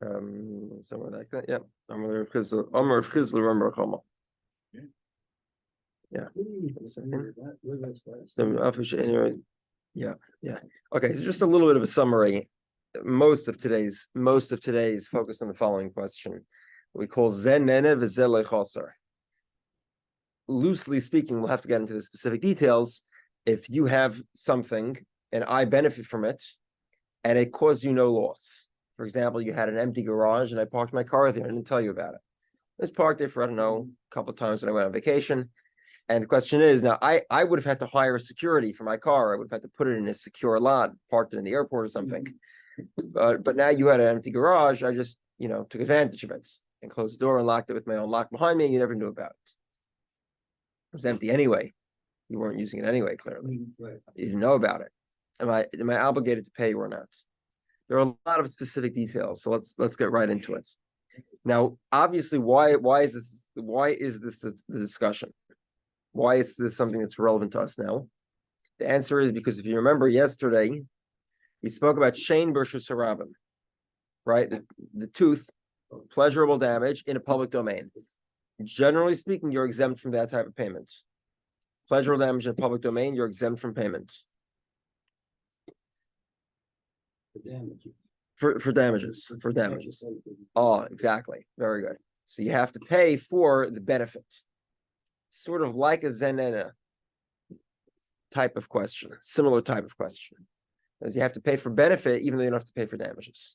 Somewhere like that. Yeah. Amar Rav Chizl, remember Kamma. Yeah. Yeah. Yeah. Okay. So just a little bit of a summary. Most of today's focus on the following question. We call Zen Nene v'Zel Chaser. Loosely speaking, we'll have to get into the specific details. If you have something and I benefit from it, and it caused you no loss. For example, you had an empty garage and I parked my car there and didn't tell you about it. I was parked there for, I don't know, a couple of times when I went on vacation. And the question is, now I would have had to hire a security for my car. I would have had to put it in a secure lot, parked it in the airport or something. But now you had an empty garage. I just, took advantage of it and closed the door and locked it with my own lock behind me, and you never knew about it. It was empty anyway. You weren't using it anyway, clearly. Right. You didn't know about it. Am I obligated to pay you or not? There are a lot of specific details, so let's get right into it. Now, obviously, why is this the discussion? Why is this something that's relevant to us now? The answer is because if you remember yesterday, we spoke about Shein versus Harabim, right? The tooth, pleasurable damage in a public domain. Generally speaking, you're exempt from that type of payment. Pleasurable damage in a public domain, you're exempt from payment. For damages. Oh, exactly. Very good. So you have to pay for the benefit. Sort of like a zenena type of question, similar type of question. As you have to pay for benefit, even though you don't have to pay for damages.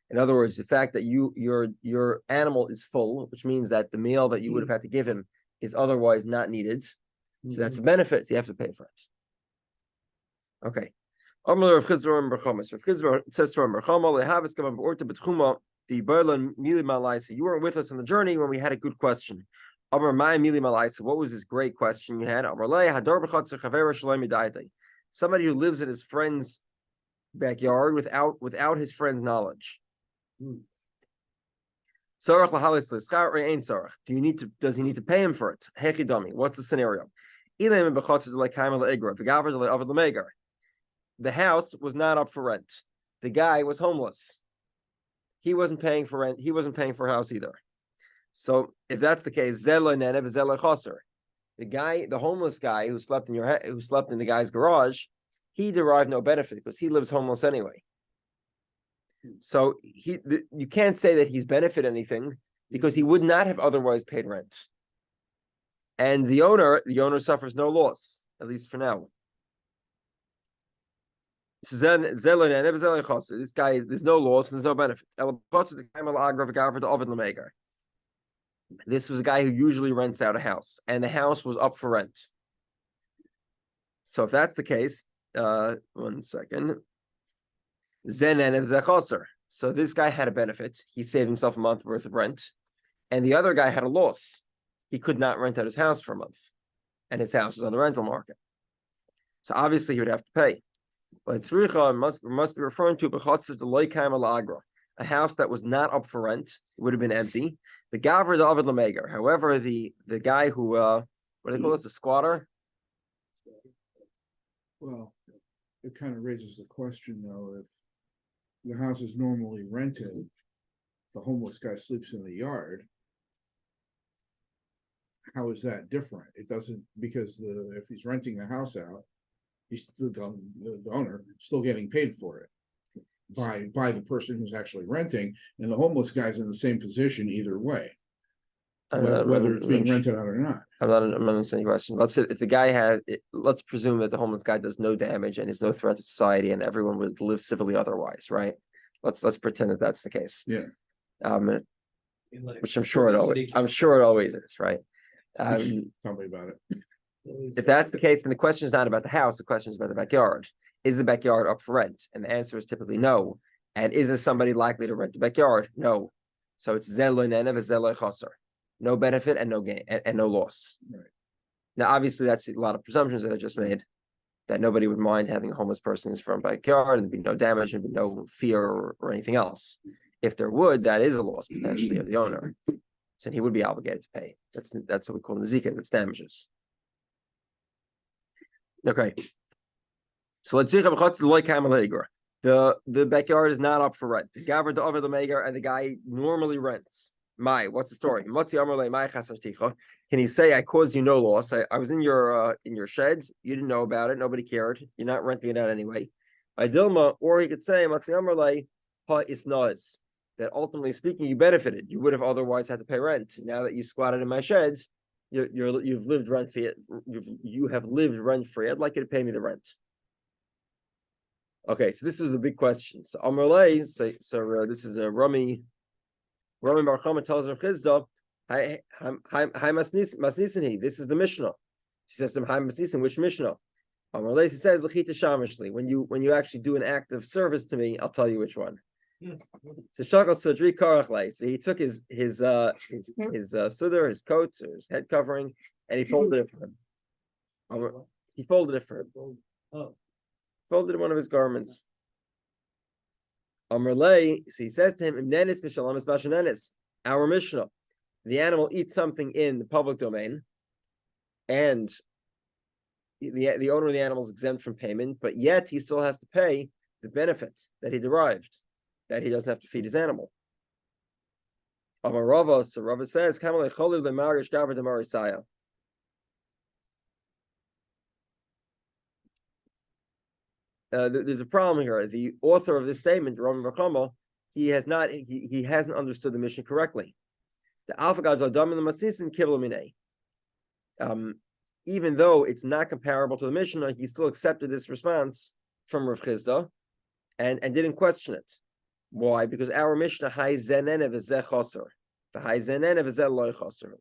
In other words, the fact that your animal is full, which means that the meal that you would have had to give him is otherwise not needed. So that's a benefit. So you have to pay for it. Okay. Rav Chizr says to Rav you weren't with us on the journey when we had a good question. What was this great question you had? Somebody who lives in his friend's backyard without his friend's knowledge. Does he need to pay him for it? What's the scenario? The house was not up for rent. The guy was homeless. He wasn't paying for rent. He wasn't paying for a house either. So if that's the case, the homeless guy who slept in the guy's garage, he derived no benefit because he lives homeless anyway. So you can't say that he's benefited anything because he would not have otherwise paid rent. And the owner suffers no loss, at least for now. This guy, there's no loss and there's no benefit. This was a guy who usually rents out a house, and the house was up for rent. So if that's the case, 1 second. So this guy had a benefit. He saved himself a month worth of rent, and the other guy had a loss. He could not rent out his house for a month, and his house is on the rental market. So obviously he would have to pay. But must be referring to a house that was not up for rent, would have been empty. However, the guy who what do they call this, a squatter? Well, it kind of raises the question though, if the house is normally rented, the homeless guy sleeps in the yard. How is that different? It doesn't, because if he's renting the house out, he's still the owner still getting paid for it by the person who's actually renting, and the homeless guy's in the same position either way, whether it's being rented out or not. I'm not understanding your question. Let's say if the guy let's presume that the homeless guy does no damage and is no threat to society, and everyone would live civilly otherwise, right? Let's pretend that that's the case. Yeah. Which I'm sure it always is, right? Tell me about it. If that's the case, then the question is not about the house. The question is about the backyard. Is the backyard up for rent? And the answer is typically no. And is there somebody likely to rent the backyard? No. So it's no benefit and no gain and no loss. Right. Now, obviously, that's a lot of presumptions that I just made, that nobody would mind having a homeless person in his front backyard, and there'd be no damage, and no fear or anything else. If there would, that is a loss potentially of the owner. So he would be obligated to pay. That's what we call nezika. That's damages. Okay. So let's see. The backyard is not up for rent. The gaver the over the maker, and the guy normally rents. What's the story? Can he say, I caused you no loss? I was in your shed, you didn't know about it, nobody cared, you're not renting it out anyway. Dilma, or he could say, that ultimately speaking, you benefited. You would have otherwise had to pay rent. Now that you squatted in my shed, you've lived rent free. You have lived rent free. I'd like you to pay me the rent. Okay, so this was the big question. So Amarlei, this is a Rami Bava Kamma tells Rav Chisda, hi Masnisani. This is the Mishnah. She says to him, hi Masnisan, which Mishnah? Amarlei, he says, L'chita Shamishli. When you actually do an act of service to me, I'll tell you which one. So Shakal Sadri Karachlei. So he took his sudar, his coat, or his head covering, and he folded it for him. He folded it for him. Folded one of his garments. Amarlei, so he says to him, Nenis Mishalamis Bashanenis, our Mishnah. The animal eats something in the public domain, and the owner of the animal is exempt from payment, but yet he still has to pay the benefit that he derived, that he doesn't have to feed his animal. Amar Rava, so Rava says, Kamalei Kollel leMarish Gaver deMarisaya. There's a problem here. The author of this statement, Yomi Bava Kamma, he hasn't understood the mission correctly. The even though it's not comparable to the Mishnah, he still accepted this response from Rav Chisda and didn't question it. Why? Because our Mishnah hay zenen v'zeh chaser, the hay zenen v'zeh loy chaser.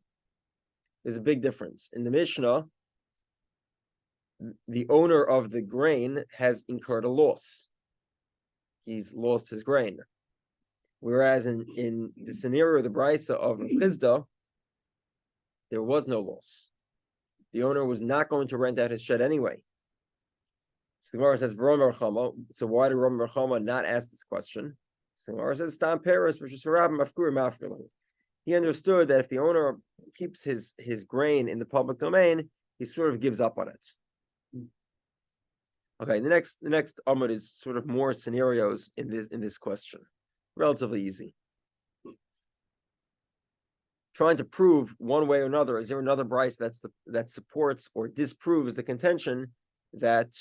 There's a big difference in the Mishnah. The owner of the grain has incurred a loss. He's lost his grain. Whereas in the scenario of the Brisa of Rav Chisda, there was no loss. The owner was not going to rent out his shed anyway. So the Gemara says, so why did Yomi Bava Kamma not ask this question? So the Gemara says, Stam Paris, which is he understood that if the owner keeps his grain in the public domain, he sort of gives up on it. Okay, the next Amud is sort of more scenarios in this question. Relatively easy. Trying to prove one way or another, is there another Brisa that supports or disproves the contention that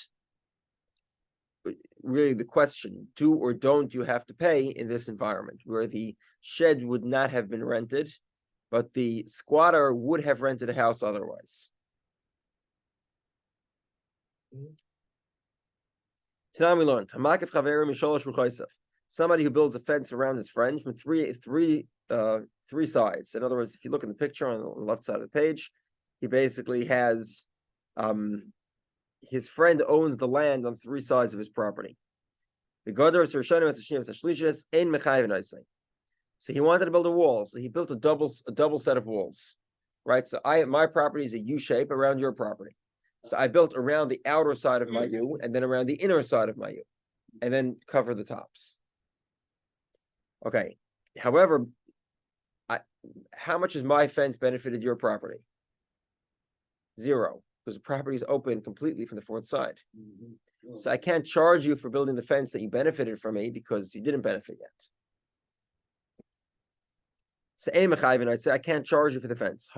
really the question, do or don't you have to pay in this environment where the shed would not have been rented, but the squatter would have rented a house otherwise. Today we learned somebody who builds a fence around his friend from three sides. In other words, if you look in the picture on the left side of the page, he basically has his friend owns the land on three sides of his property. So he wanted to build a wall, so he built a double set of walls, right? So my property is a U shape around your property. So I built around the outer side of my U and then around the inner side of my U, and then cover the tops. Okay. However, how much has my fence benefited your property? 0, because the property is open completely from the fourth side. So I can't charge you for building the fence that you benefited from me because you didn't benefit yet. So I'd say I can't charge you for the fence.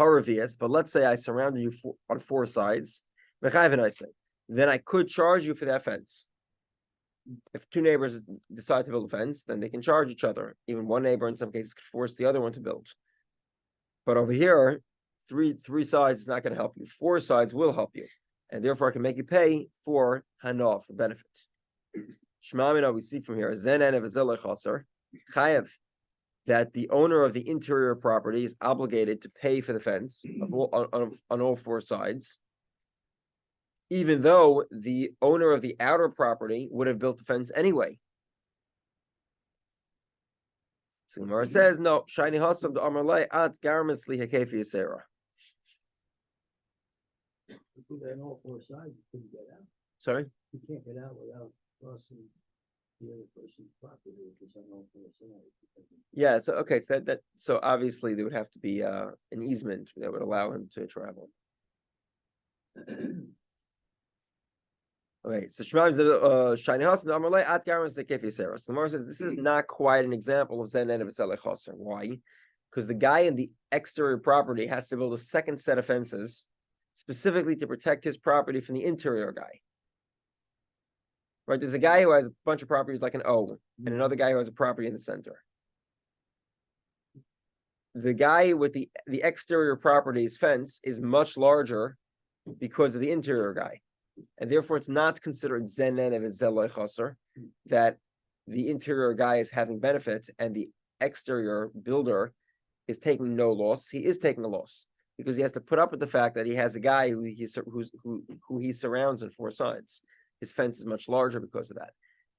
But let's say I surrounded you on 4 sides. Then I could charge you for that fence. If 2 neighbors decide to build a fence, then they can charge each other. Even one neighbor in some cases could force the other one to build. But over here, three sides is not going to help you. 4 sides will help you. And therefore I can make you pay for hana, for benefit. Shmamina, we see from here, chayev, that the owner of the interior property is obligated to pay for the fence on all 4 sides, even though the owner of the outer property would have built the fence anyway. So Gemara says, no, shiny hasam to amarlei at garments lihakefi yisera. On all 4 sides, you couldn't get out. Sorry? You can't get out without crossing the other person's property if it's on all 4 sides. Yeah, so okay, so obviously there would have to be an easement that would allow him to travel. Okay, so Shiny Hasan Amarle at Garmas the Kefi Sarah. So the Gemara says this is not quite an example of Zen and of Chaser. Why? Because the guy in the exterior property has to build a second set of fences specifically to protect his property from the interior guy. Right? There's a guy who has a bunch of properties like an O, and another guy who has a property in the center. The guy with the exterior property's fence is much larger because of the interior guy. And therefore, it's not considered zenen of zeloi chaser that the interior guy is having benefit and the exterior builder is taking no loss. He is taking a loss because he has to put up with the fact that he has a guy who he surrounds on four sides. His fence is much larger because of that,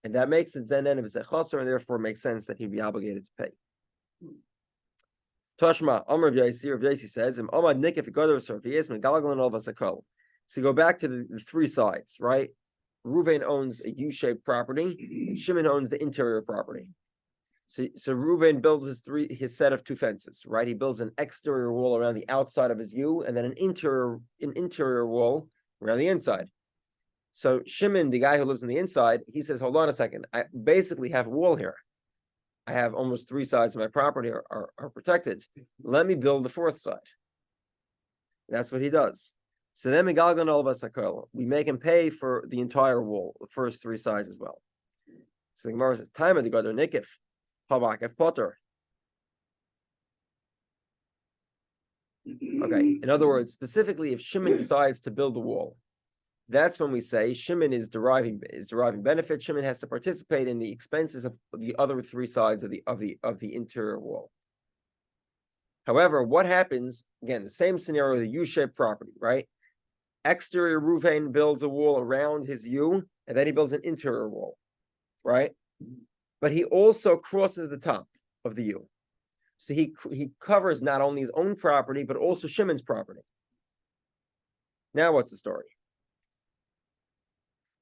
and that makes it zenen of chaser, and therefore makes sense that he'd be obligated to pay. Toshma Amar Yaisi says, "Amad nikif gadol sarvias megalgal and ovasakol." So go back to the three sides, right? Reuven owns a U-shaped property, and Shimon owns the interior property. So Reuven builds his set of two fences, right? He builds an exterior wall around the outside of his U, and then an interior wall around the inside. So Shimon, the guy who lives on the inside, he says, "Hold on a second. I basically have a wall here. I have almost three sides of my property are protected. Let me build the fourth side." That's what he does. So then we make him pay for the entire wall, the first three sides as well. So the Gemara says, "Time of the Gadol Nikif, Havakef Potter." Okay. In other words, specifically, if Shimon decides to build a wall, that's when we say Shimon is deriving benefit. Shimon has to participate in the expenses of the other three sides of the interior wall. However, what happens again? The same scenario, the U-shaped property, right? Exterior Reuven builds a wall around his U, and then he builds an interior wall, right? But he also crosses the top of the U, so he covers not only his own property but also Shimon's property. Now, what's the story?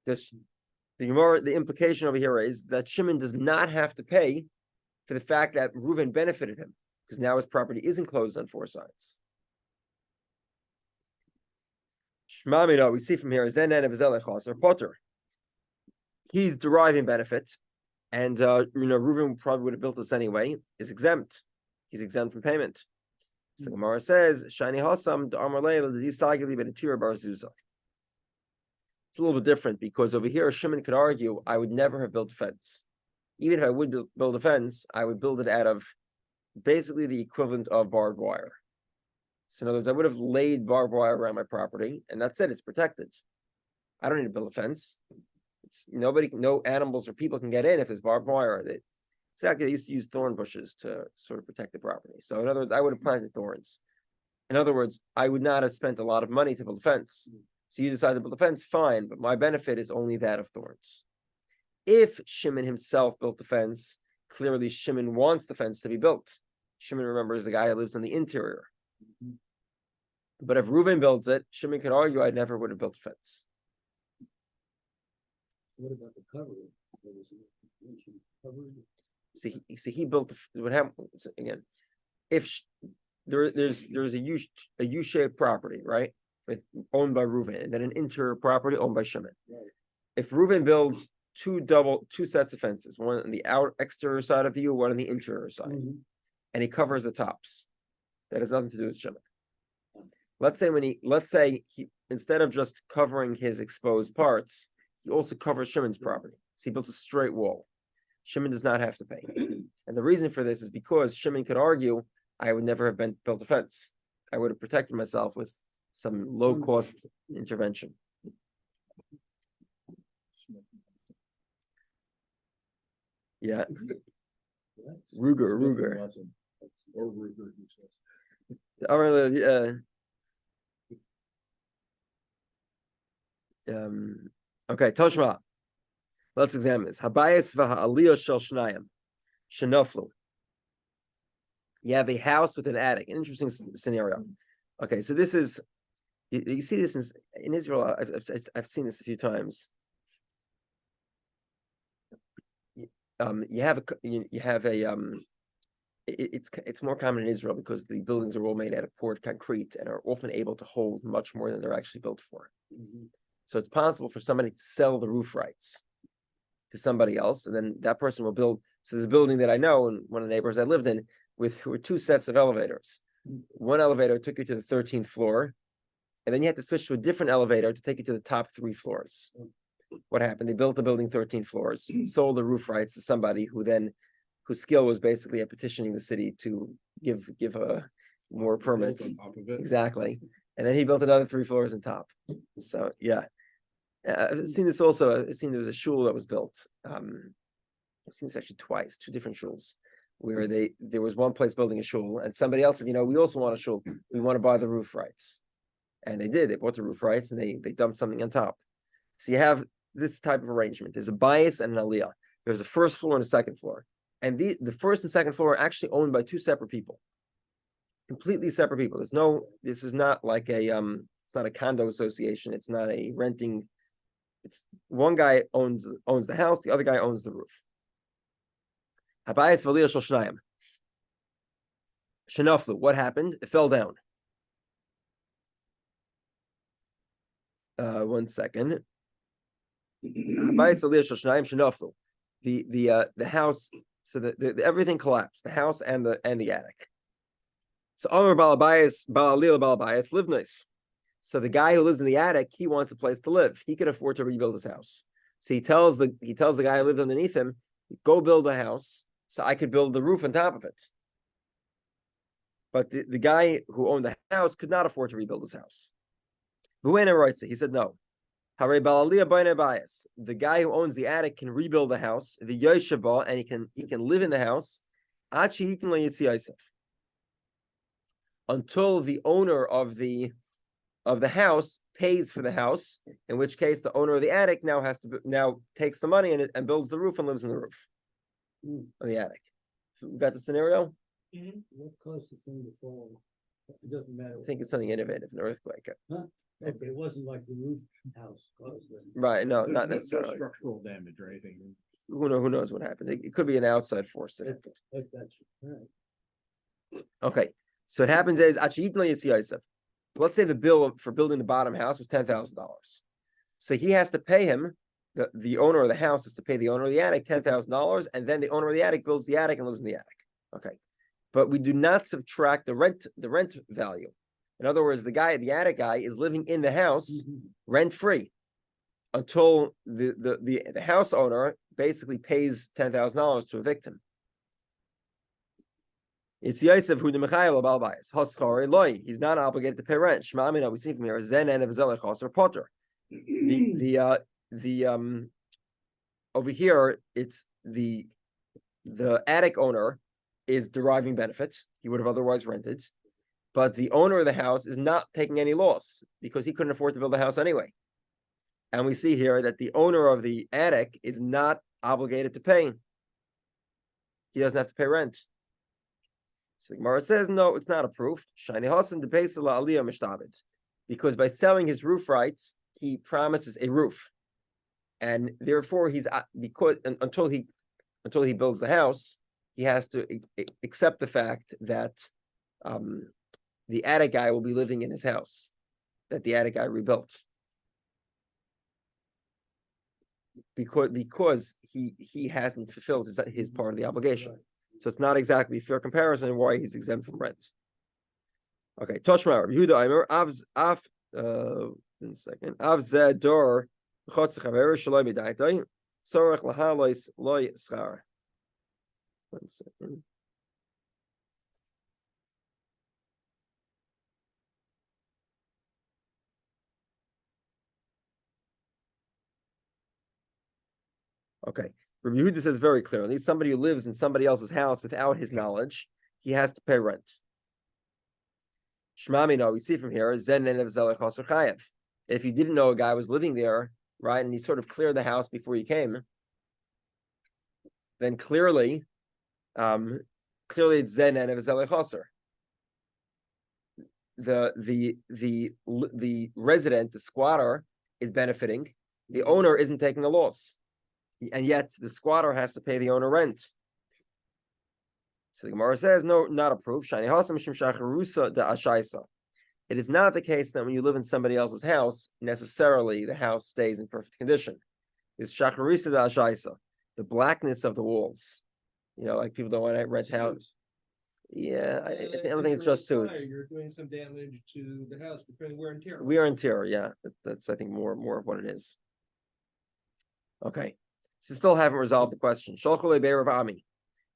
The implication over here is that Shimon does not have to pay for the fact that Reuven benefited him, because now his property is enclosed on four sides. Shmamino, we see from here is then of or Potter. He's deriving benefit, and Reuven probably would have built this anyway. Is exempt. He's exempt from payment. So the Gemara says, "Shani Hasam Amar Leil Zisagili Benatir Bar Zuzah." It's a little bit different because over here Shimon could argue, I would never have built a fence. Even if I would build a fence, I would build it out of basically the equivalent of barbed wire. So in other words, I would have laid barbed wire around my property, and that's it. It's protected. I don't need to build a fence. No animals or people can get in if there's barbed wire. Exactly, they used to use thorn bushes to sort of protect the property. So in other words, I would have planted thorns. In other words, I would not have spent a lot of money to build a fence. So you decide to build a fence, fine, but my benefit is only that of thorns. If Shimon himself built the fence, clearly Shimon wants the fence to be built. Shimon, remember, is the guy who lives on the interior. But if Reuven builds it, Shimon could argue, I never would have built a fence. What about the covering? See, he built what happened again. If there's a U-shaped property, right, owned by Reuven, and then an interior property owned by Shimon. Right. If Reuven builds two sets of fences, one on the exterior side of the U, one on the interior side, and he covers the tops, that has nothing to do with Shimon. Let's say he instead of just covering his exposed parts, he also covers Shimon's property. So he builds a straight wall. Shimon does not have to pay. And the reason for this is because Shimon could argue, I would never have built a fence. I would have protected myself with some low-cost intervention. Yeah. Ruger. Or Ruger. Okay, Toshma. Let's examine this. Habayis v'ha'aliyah shel shnayim shenoflu. You have a house with an attic. An interesting scenario. Okay, so this is you see this in Israel. I've seen this a few times. It's more common in Israel because the buildings are all made out of poured concrete and are often able to hold much more than they're actually built for. So it's possible for somebody to sell the roof rights to somebody else, and then that person will build. So there's a building that I know, and one of the neighbors I lived in, with two sets of elevators. One elevator took you to the 13th floor, and then you had to switch to a different elevator to take you to the top 3 floors. What happened? They built the building 13 floors, sold the roof rights to somebody whose skill was basically at petitioning the city to give more permits. On top of it. Exactly. And then he built another 3 floors on top. So yeah. I've seen this also. I've seen there was a shul that was built. I've seen this actually twice, 2 different shuls, where there was one place building a shul, and somebody else said, we also want a shul. We want to buy the roof rights. And they did. They bought the roof rights and they dumped something on top. So you have this type of arrangement. There's a bias and an aliyah. There's a first floor and a second floor. And the first and second floor are actually owned by 2 separate people. Completely separate people. This is not like it's not a condo association. It's not a renting. It's one guy owns the house, the other guy owns the roof. Habayis v'aliyah shel shnayim. Shenaflu. What happened? It fell down. One second. Habayis v'aliyah shel shnayim shenaflu. The house. So the everything collapsed. The house and the attic. So Omer Balabayas Balalil Balabayas live nice. So the guy who lives in the attic, he wants a place to live. He can afford to rebuild his house. So he tells the guy who lived underneath him, go build a house so I could build the roof on top of it. But the guy who owned the house could not afford to rebuild his house. He said no. The guy who owns the attic can rebuild the house, the Yeshaba, and he can live in the house until the owner of the house pays for the house, in which case the owner of the attic now takes the money and builds the roof and lives in the roof on the attic. We got the scenario? What caused the thing to fall? It doesn't matter. I think it's something innovative, an earthquake. Huh? Okay, it wasn't like the roof house caused it. Right, no, There's not no necessarily. structural damage or anything. Who knows what happened? It could be an outside force that happened. That's right. Okay, so it happens is let's say the bill for building the bottom house was $10,000. So he has to pay him, the owner of the house has to pay the owner of the attic $10,000, and then the owner of the attic builds the attic and lives in the attic. Okay, but we do not subtract the rent value. In other words, the attic guy is living in the house rent free until the house owner basically pays $10,000 to evict him. It's Yosef who the Michael Balbais. Hoschari loy. He's not obligated to pay rent. Shmamina, we see from here, Zen and Evzelechos or Potter. Over here, it's the attic owner is deriving benefits. He would have otherwise rented. But the owner of the house is not taking any loss because he couldn't afford to build the house anyway. And we see here that the owner of the attic is not obligated to pay. He doesn't have to pay rent. So the Gemara says, no, it's not a proof. Because by selling his roof rights, he promises a roof. And therefore, until he builds the house, he has to accept the fact that the attic guy will be living in his house that the attic guy rebuilt. Because he hasn't fulfilled his part of the obligation. Right. So it's not exactly a fair comparison why he's exempt from rent. Okay, Toshma Rabbi Yehudah Aimer one second. Av Zador Chotz Chaver Shalom Midaitai Sorach Laha Loy Schar. 1 second. Okay. Rabbi Yehudah says very clearly, somebody who lives in somebody else's house without his knowledge, he has to pay rent. Shmamino, we see from here, Zen and Evzelechos or Chayev. If you didn't know a guy was living there, right, and he sort of cleared the house before you came, then clearly it's Zen and Evzelechos. The resident, the squatter, is benefiting. The owner isn't taking a loss. And yet the squatter has to pay the owner rent. So the Gemara says, no, not a proof. It is not the case that when you live in somebody else's house, necessarily the house stays in perfect condition. It's shacharisa da shaisa, the blackness of the walls. Like people don't want to rent house. Yeah, I don't think it's just suits. You're doing some damage to the house, depending wear and tear. Wear and tear, yeah. That's I think more of what it is. Okay. So still haven't resolved the question. Shalchule be Rav Ami.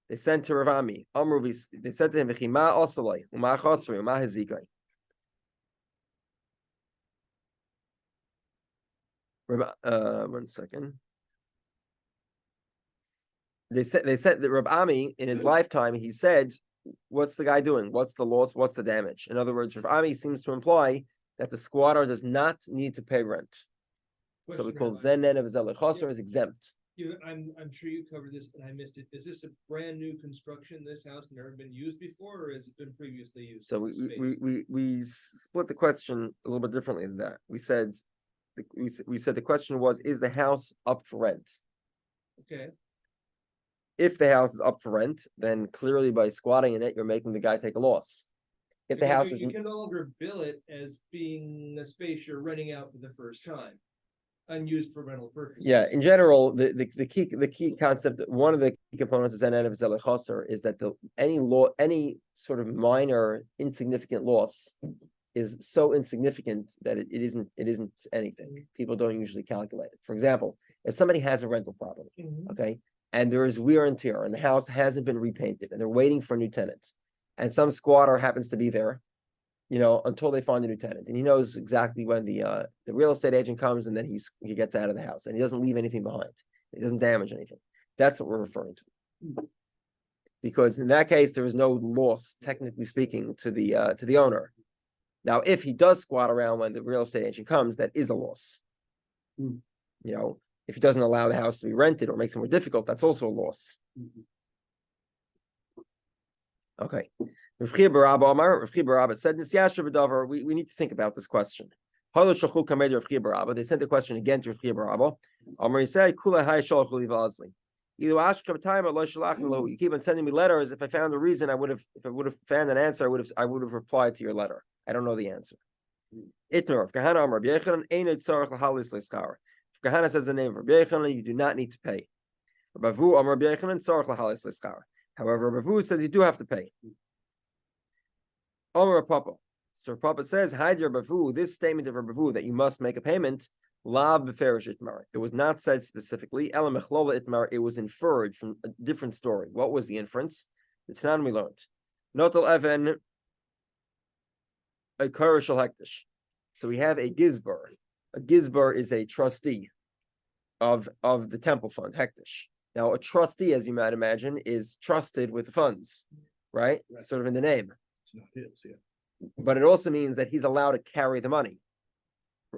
They sent to Rav Ami. They said to him, V'chima osalei, u'ma chosrei, u'ma hazikai. One second. They said that Rav Ami in his lifetime, he said, what's the guy doing? What's the loss? What's the damage? In other words, Rav Ami seems to imply that the squatter does not need to pay rent. So we call Zenen of Zelechosser is exempt. I'm sure you covered this and I missed it. Is this a brand new construction? This house never been used before, or has it been previously used? So we split the question a little bit differently than that. We said the question was, is the house up for rent? Okay. If the house is up for rent, then clearly by squatting in it, you're making the guy take a loss. If the house is, you can no longer bill it as being a space you're renting out for the first time, unused for rental purposes. Yeah, in general, the key concept, one of the key components of Zanen of Zelechosser is that any sort of minor insignificant loss is so insignificant that it isn't anything. People don't usually calculate it. For example, if somebody has a rental property, okay, and there is wear and tear, and the house hasn't been repainted, and they're waiting for a new tenant, and some squatter happens to be there, until they find a new tenant, and he knows exactly when the real estate agent comes, and then he gets out of the house, and he doesn't leave anything behind. He doesn't damage anything. That's what we're referring to. Because in that case, there is no loss, technically speaking, to the owner. Now, if he does squat around when the real estate agent comes, that is a loss. If he doesn't allow the house to be rented or makes it more difficult, that's also a loss. Okay. Rav Chia Barabba said, we need to think about this question. They sent the question again to Rav Chia Barabba. You keep on sending me letters. If I found a reason, if I would have found an answer, I would have replied to your letter. I don't know the answer. Kahana says the name of Rabbi Yehudah, you do not need to pay. However, Rabbi Vu says you do have to pay. Papa. So Papa says, this statement of Rabbi Vu that you must make a payment, it was not said specifically. It was inferred from a different story. What was the inference? The Tanan we learned. Notel Even a Kurishal Hektish. So we have a Gizbar. A Gizbar is a trustee of the temple fund, Hektish. Now, a trustee, as you might imagine, is trusted with the funds, right? Sort of in the name. It's not his, yeah. But it also means that he's allowed to carry the money.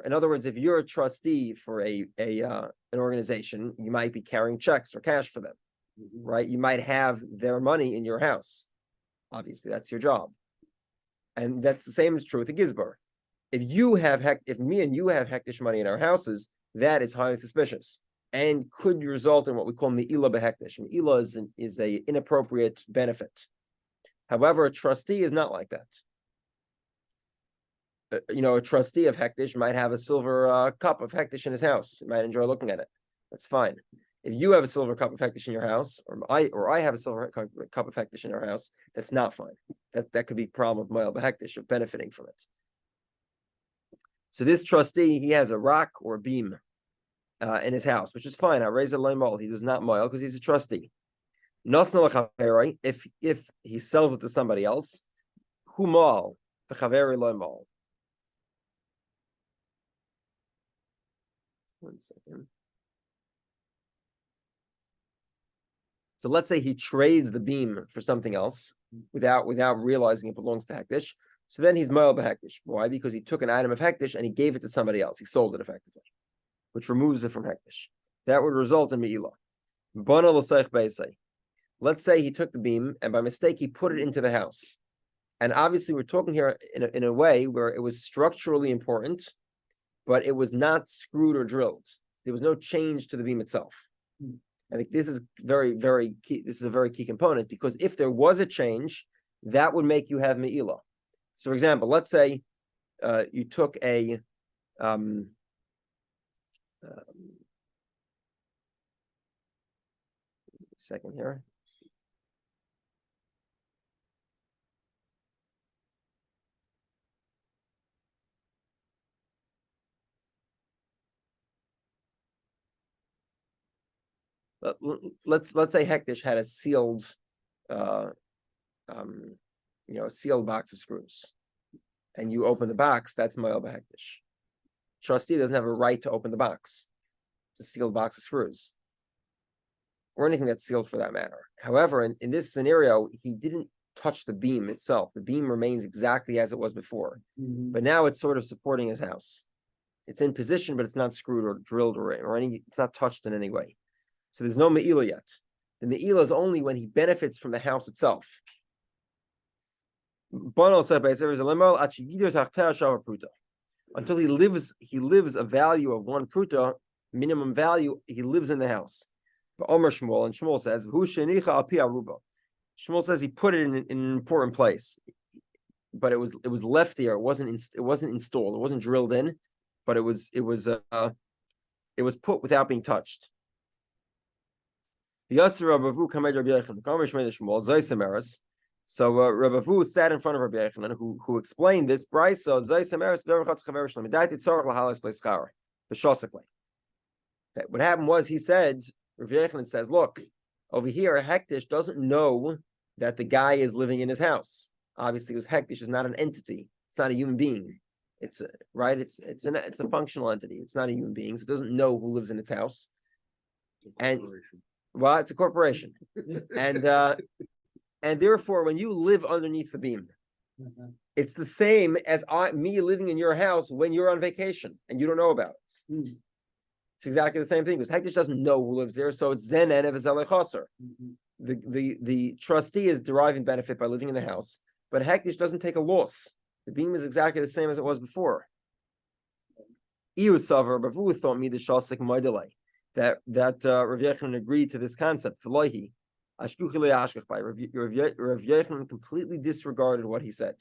In other words, if you're a trustee for an organization, you might be carrying checks or cash for them, right? You might have their money in your house. Obviously, that's your job. And that's the same is true with the Gizbar. If me and you have hektish money in our houses, that is highly suspicious and could result in what we call me'ilah behektish. Me'ilah is a inappropriate benefit. However, a trustee is not like that. A trustee of hektish might have a silver cup of hektish in his house. He might enjoy looking at it. That's fine. If you have a silver cup of hektish in your house, or I have a silver cup of hektish in our house, that's not fine. That could be a problem of me'ilah behektish, of benefiting from it. So this trustee, he has a rock or a beam in his house, which is fine. I raise a loymol. He does not moil because he's a trustee. If he sells it to somebody else, humal the chaveri loymol. One second. So let's say he trades the beam for something else without realizing it belongs to hektish. So then he's moel behektish. Why? Because he took an item of hektish and he gave it to somebody else. He sold it effectively, which removes it from hektish. That would result in me'ilah. Let's say he took the beam and by mistake he put it into the house. And obviously we're talking here in a way where it was structurally important, but it was not screwed or drilled. There was no change to the beam itself. I think this is very, very key. This is a very key component because if there was a change, that would make you have me'ilah. So, for example, let's say you took a second here. Let's say Hektish had a sealed, a sealed box of screws, and you open the box. That's Moel Hektish. Trustee doesn't have a right to open the box. It's a sealed box of screws, or anything that's sealed for that matter. However, in this scenario, he didn't touch the beam itself. The beam remains exactly as it was before, but now it's sort of supporting his house. It's in position, but it's not screwed or drilled or any. It's not touched in any way. So there's no me'ila yet. The me'ila is only when he benefits from the house itself. Until he lives a value of 1 pruta, minimum value, he lives in the house. But Omer Shmuel, and Shmuel says, Shmuel says he put it in an important place, but it was left there. It wasn't installed. It wasn't drilled in, but it was put without being touched. So Rabbi Avu sat in front of Rabbi Yehudah, who explained this. What happened was, he said, Rabbi Yehudah says, look, over here, Hektish doesn't know that the guy is living in his house. Obviously, because Hektish is not an entity. It's not a human being. It's a functional entity. It's not a human being. So it doesn't know who lives in its house. Well, it's a corporation, and therefore, when you live underneath the beam, it's the same as me living in your house when you're on vacation and you don't know about it. It's exactly the same thing, because Hektish doesn't know who lives there, so it's zen and chaser. The trustee is deriving benefit by living in the house, but Hektish doesn't take a loss. The beam is exactly the same as it was before. Bavu thought me the shasik delay. That Rav Yehudah agreed to this concept. Rav Yehudah completely disregarded what he said.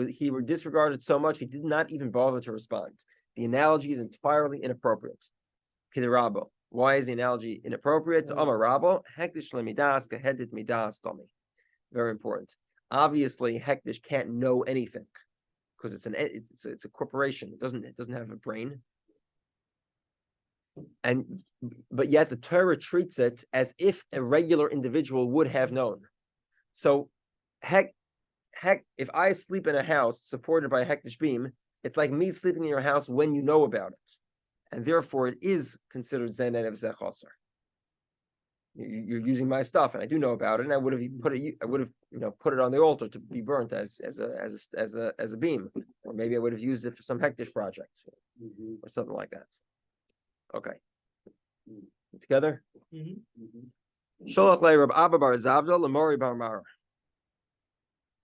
He disregarded so much he did not even bother to respond. The analogy is entirely inappropriate. Why is the analogy inappropriate? Very important. Obviously, Hektish can't know anything because it's a corporation. It doesn't have a brain. But yet the Torah treats it as if a regular individual would have known. So, if I sleep in a house supported by a Hektish beam, it's like me sleeping in your house when you know about it, and therefore it is considered zen and chaser. You're using my stuff, and I do know about it, and I would have put it on the altar to be burnt as a beam, or maybe I would have used it for some Hektish project or something like that. Okay. Together? Sholach le Rab Abba bar Zavda Lemori bar Mara.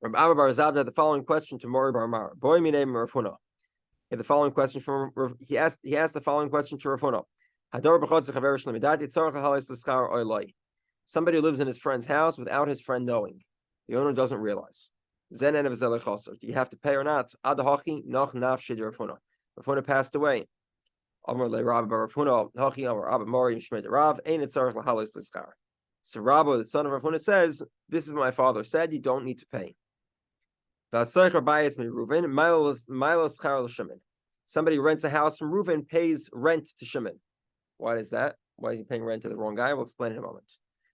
Rab Abba bar Zavda had the following question to Mori bar Mara. Boy mi name Rav Huna. He had the following question from he asked the following question to Rav Huna. Hador b'chod zechaver shlemidad yitzarach halis l'schar oiloi. Somebody who lives in his friend's house without his friend knowing. The owner doesn't realize. Zen and do you have to pay or not? Ad hachi noch nafshid Rav Huna. Rav Huna passed away. So Rabba, the son of Rav Huna, says, this is what my father said, you don't need to pay. Somebody rents a house from Reuven, pays rent to Shimon. Why is that? Why is he paying rent to the wrong guy? We'll explain in a moment.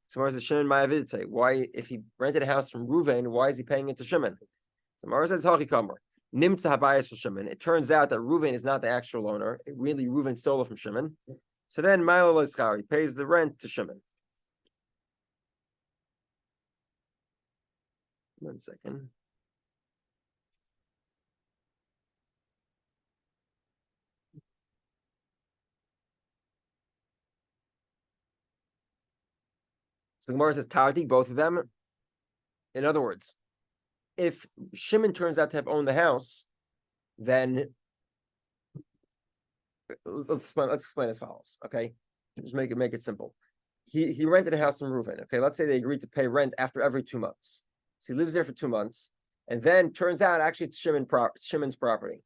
So Shimon Mayavidite, why, if he rented a house from Reuven, why is he paying it to Shimon? The Gemara says, Nimtza habayis for Shimon. It turns out that Reuven is not the actual owner. Reuven stole it from Shimon. So then Milo Leschar, he pays the rent to Shimon. 1 second. So the Gemara says Tardi, both of them. In other words, if Shimon turns out to have owned the house, then let's explain as follows. Okay, just make it simple. He rented a house from Reuven. Okay, let's say they agreed to pay rent after every 2 months. So he lives there for 2 months, And then turns out actually it's Shimon's property.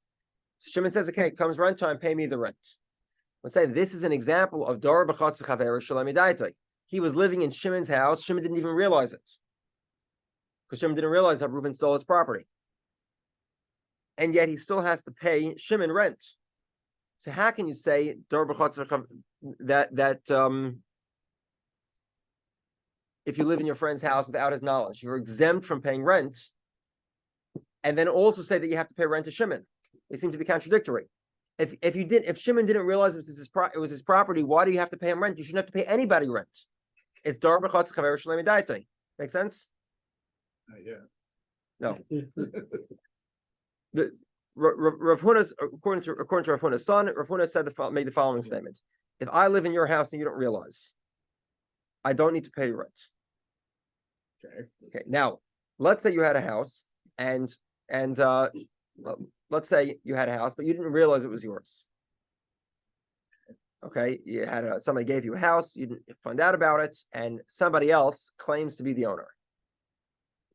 So Shimon says, okay, comes rent time, pay me the rent. Let's say this is an example of Dor b'chatz chaver shalamidaitoi. He was living in Shimon's house. Shimon didn't even realize it. Because Shimon didn't realize that Reuben stole his property. And yet he still has to pay Shimon rent. So how can you say Dor b'chatz that if you live in your friend's house without his knowledge, you're exempt from paying rent, and then also say that you have to pay rent to Shimon? They seem to be contradictory. If Shimon didn't realize it was his property, why do you have to pay him rent? You shouldn't have to pay anybody rent. It's Dar b'chatz chaver shalei midaitai. Make sense? Yeah. No. The Rav Huna's, according to Rav Huna's son, Rav Huna made the following statement: if I live in your house and you don't realize, I don't need to pay rent. Okay. Now, let's say you had a house and let's say you had a house, but you didn't realize it was yours. Okay, you had somebody gave you a house, you didn't find out about it, and somebody else claims to be the owner.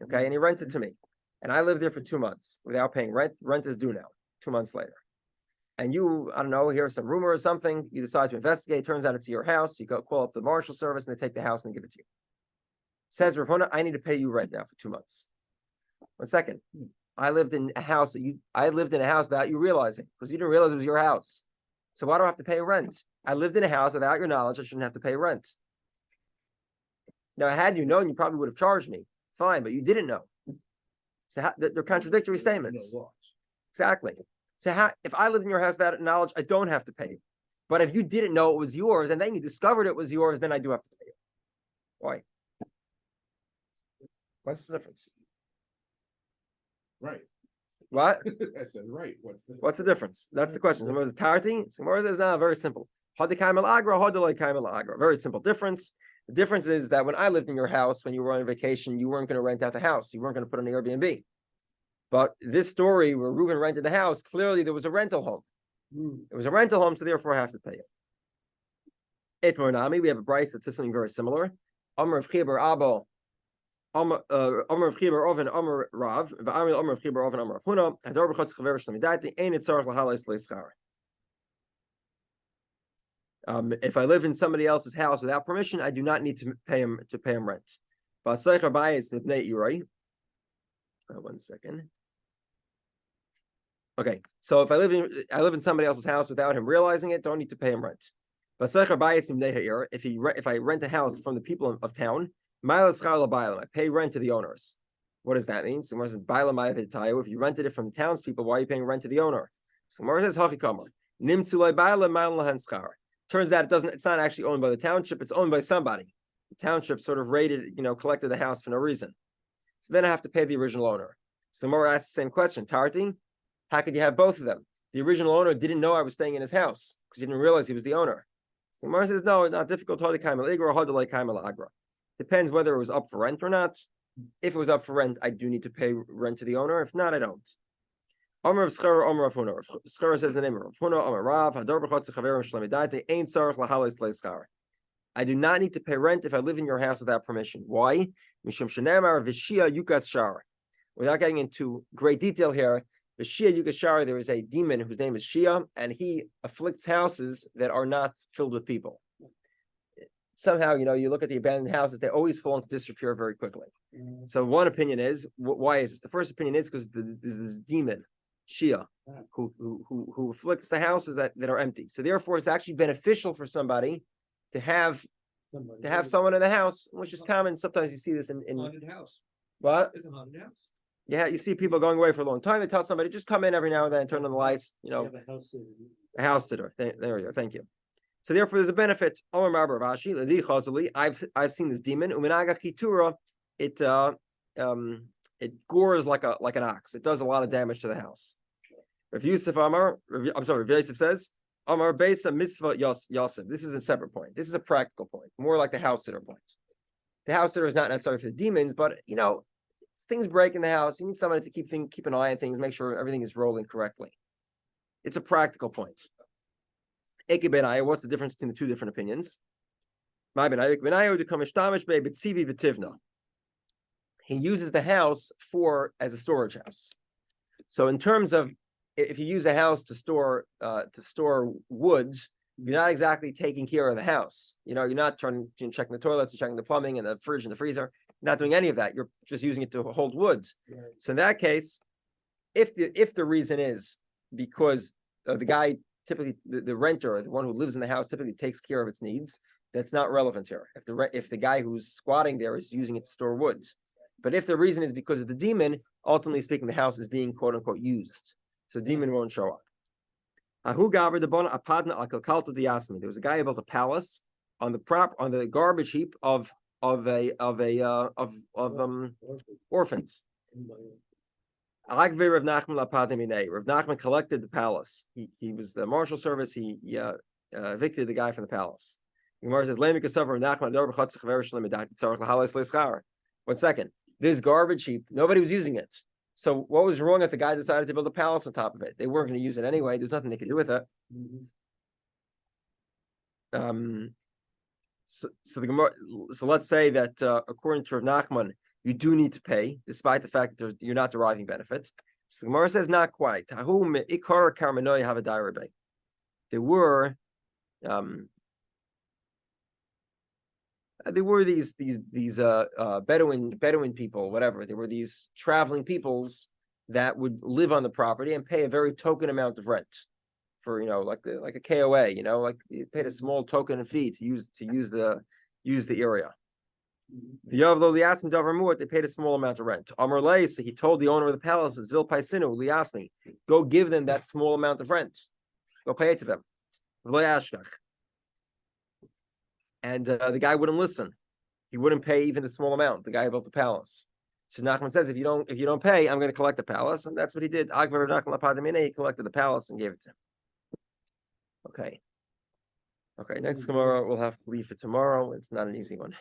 Okay, and he rents it to me, and I live there for 2 months without paying rent. Rent is due now, 2 months later. And you, I don't know, hear some rumor or something, you decide to investigate, turns out it's your house, you go call up the marshal service, and they take the house and give it to you. Says Rav Huna, I need to pay you rent now for 2 months. 1 second. I lived in a house without you realizing, because you didn't realize it was your house. So why do I have to pay rent? I lived in a house without your knowledge. I shouldn't have to pay rent. Now, had you known, you probably would have charged me. Fine, but you didn't know. So they're contradictory statements. No loss. Exactly. So if I lived in your house without knowledge, I don't have to pay you. But if you didn't know it was yours and then you discovered it was yours, then I do have to pay you. Why? What's the difference? Right. What? I said right. What's the difference? That's the question. Someone says tarti. Someone says no. Very simple. Very simple difference. The difference is that when I lived in your house, when you were on vacation, you weren't going to rent out the house. You weren't going to put on the Airbnb. But this story where Reuben rented the house, clearly there was a rental home. It was a rental home, so therefore I have to pay it. Itmar Nami, we have a Bryce that says something very similar. Amr of Chiber Abo. Amr of Chiber Oven Amr Rav. Amr of Chiber Oven Amr of Huna. Hador b'chatz chaver shlamidati. Ein it tzarich lahalas leischar. If I live in somebody else's house without permission, I do not need to pay him rent. 1 second. Okay, so if I live in somebody else's house without him realizing it, don't need to pay him rent. If I rent a house from the people of town, I pay rent to the owners. What does that mean? Someone says, if you rented it from the townspeople, why are you paying rent to the owner? Someone says, turns out it's not actually owned by the township, it's owned by somebody. The township sort of collected the house for no reason. So then I have to pay the original owner. So Mora asks the same question, Tarti, how could you have both of them? The original owner didn't know I was staying in his house because he didn't realize he was the owner. So Mora says, no, not difficult. Depends whether it was up for rent or not. If it was up for rent, I do need to pay rent to the owner. If not, I don't. Omer of Schar, Omer of Huna. Schar says the name of Huna, Omer Rav, Hador b'chotz chaver shlamidati, ein tzarich lahalis leischar. I do not need to pay rent if I live in your house without permission. Why? Mishum shenamar v'shia yukas shar. Without getting into great detail here, v'shia yukas shar, there is a demon whose name is Shia, and he afflicts houses that are not filled with people. Somehow, you look at the abandoned houses, they always fall into disrepair very quickly. So one opinion is, why is this? The first opinion is because there's this demon, Shia, who afflicts the houses that are empty. So therefore, it's actually beneficial for somebody to have someone in the house, which is common. Sometimes you see this in haunted house. What? It's a haunted house. Yeah, you see people going away for a long time. They tell somebody, just come in every now and then, turn on the lights. A house sitter. A house sitter. There we go. Thank you. So therefore, there's a benefit. I've seen this demon. It gores like an ox. It does a lot of damage to the house. Rav Yosef says, Amar Beisa Mitzvah Yosef. This is a separate point. This is a practical point, more like the house sitter point. The house sitter is not necessarily for the demons, but things break in the house. You need somebody to keep an eye on things, make sure everything is rolling correctly. It's a practical point. Eke Benaya, what's the difference between the two different opinions? My Benaya, he uses the house as a storage house. So in terms of if you use a house to store woods, you're not exactly taking care of the house. You're not trying to check the toilets and checking the plumbing and the fridge and the freezer. You're not doing any of that. You're just using it to hold woods. Right. So in that case, if the reason is because the guy typically the renter or the one who lives in the house typically takes care of its needs, that's not relevant here. If the guy who's squatting there is using it to store woods, but if the reason is because of the demon, ultimately speaking, the house is being quote unquote used, so demon won't show up. There was a guy who built a palace on the garbage heap of orphans. Rav Nachman collected the palace. He was the marshal service. He evicted the guy from the palace. Gemara says, one second. This garbage heap, nobody was using it. So what was wrong if the guy decided to build a palace on top of it? They weren't going to use it anyway. There's nothing they could do with it. So the Gemara, so let's say that according to Rav Nachman, you do need to pay, despite the fact that you're not deriving benefit. So the Gemara says not quite. There were these Bedouin people, whatever. There were these traveling peoples that would live on the property and pay a very token amount of rent for like a KOA. Like you paid a small token fee to use the area. The Yavlo Liasmi Davramut, they paid a small amount of rent. Amar Lei, so he told the owner of the palace, Zil Paisinu Liasmi, go give them that small amount of rent. Go pay it to them. And the guy wouldn't listen. He wouldn't pay even the small amount. The guy who built the palace. So Nachman says, if you don't pay, I'm going to collect the palace, and that's what he did. He collected the palace and gave it to him. Okay. Next Gemara we'll have to leave for tomorrow. It's not an easy one.